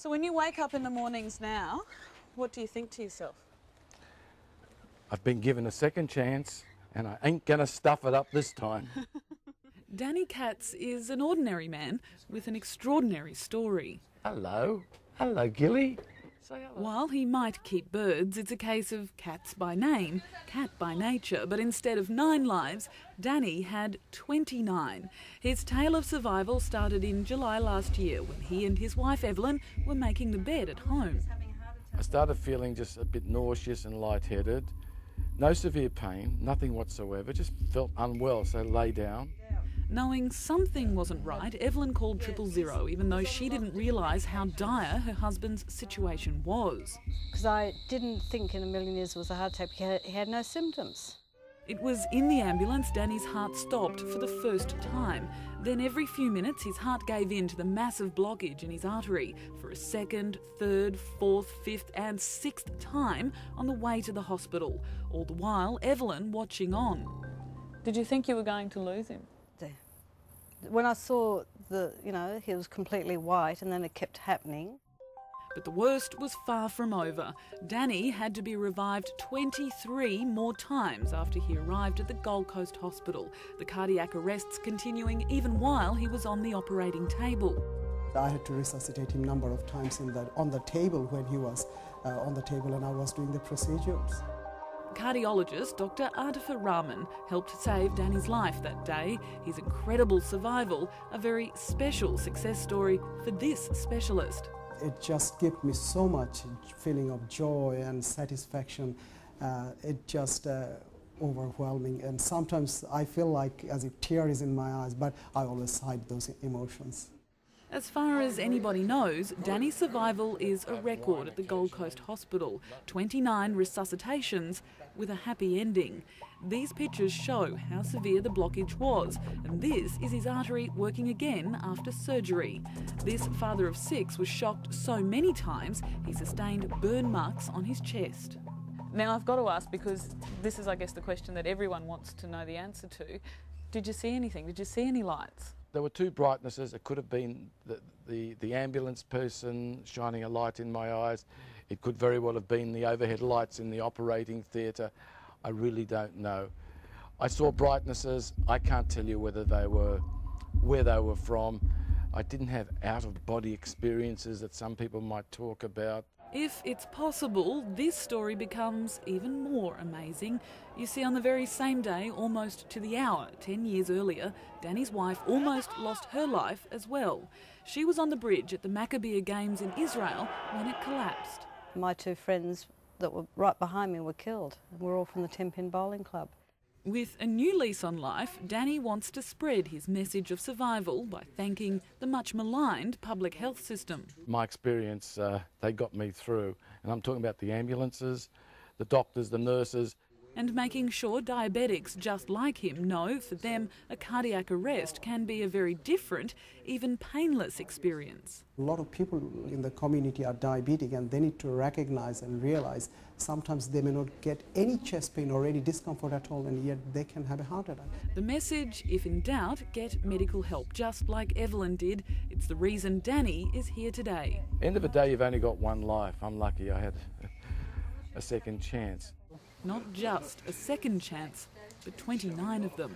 So when you wake up in the mornings now, what do you think to yourself? I've been given a second chance and I ain't gonna stuff it up this time. Danny Katz is an ordinary man with an extraordinary story. Hello. Hello, Gilly. Say hello. While he might keep birds, it's a case of cats by name, cat by nature. But instead of 9 lives, Danny had 29. His tale of survival started in July last year when he and his wife Evelyn were making the bed at home. I started feeling just a bit nauseous and lightheaded. No severe pain, nothing whatsoever, just felt unwell, so lay down. Knowing something wasn't right, Evelyn called 000, even though she didn't realise how dire her husband's situation was. Because I didn't think in a million years it was a heart attack. He had no symptoms. It was in the ambulance Danny's heart stopped for the first time. Then every few minutes his heart gave in to the massive blockage in his artery for a second, third, fourth, fifth and 6th time on the way to the hospital. All the while, Evelyn watching on. Did you think you were going to lose him? When I saw he was completely white and then it kept happening. But the worst was far from over. Danny had to be revived 23 more times after he arrived at the Gold Coast Hospital, the cardiac arrests continuing even while he was on the operating table. I had to resuscitate him a number of times on the table when he was on the table and I was doing the procedures. Cardiologist Dr. Artifa Rahman helped save Danny's life that day. His incredible survival, a very special success story for this specialist. It just gave me so much feeling of joy and satisfaction. It just overwhelming, and sometimes I feel like as if tears in my eyes, but I always hide those emotions. As far as anybody knows, Danny's survival is a record at the Gold Coast Hospital. 29 resuscitations with a happy ending. These pictures show how severe the blockage was, and this is his artery working again after surgery. This father of 6 was shocked so many times he sustained burn marks on his chest. Now I've got to ask, because this is, I guess, the question that everyone wants to know the answer to. Did you see anything? Did you see any lights? There were 2 brightnesses. It could have been the ambulance person shining a light in my eyes. It could very well have been the overhead lights in the operating theatre. I really don't know. I saw brightnesses. I can't tell you where they were from. I didn't have out-of-body experiences that some people might talk about. If it's possible, this story becomes even more amazing. You see, on the very same day, almost to the hour, 10 years earlier, Danny's wife almost lost her life as well. She was on the bridge at the Maccabea Games in Israel when it collapsed. My 2 friends that were right behind me were killed. We're all from the 10-pin bowling club. With a new lease on life, Danny wants to spread his message of survival by thanking the much maligned public health system. My experience, they got me through, and I'm talking about the ambulances, the doctors, the nurses. And making sure diabetics just like him know for them a cardiac arrest can be a very different, even painless experience. A lot of people in the community are diabetic and they need to recognize and realize sometimes they may not get any chest pain or any discomfort at all, and yet they can have a heart attack. The message, if in doubt, get medical help, just like Evelyn did. It's the reason Danny is here today. End of the day, you've only got 1 life. I'm lucky I had a second chance. Not just a second chance, but 29 of them.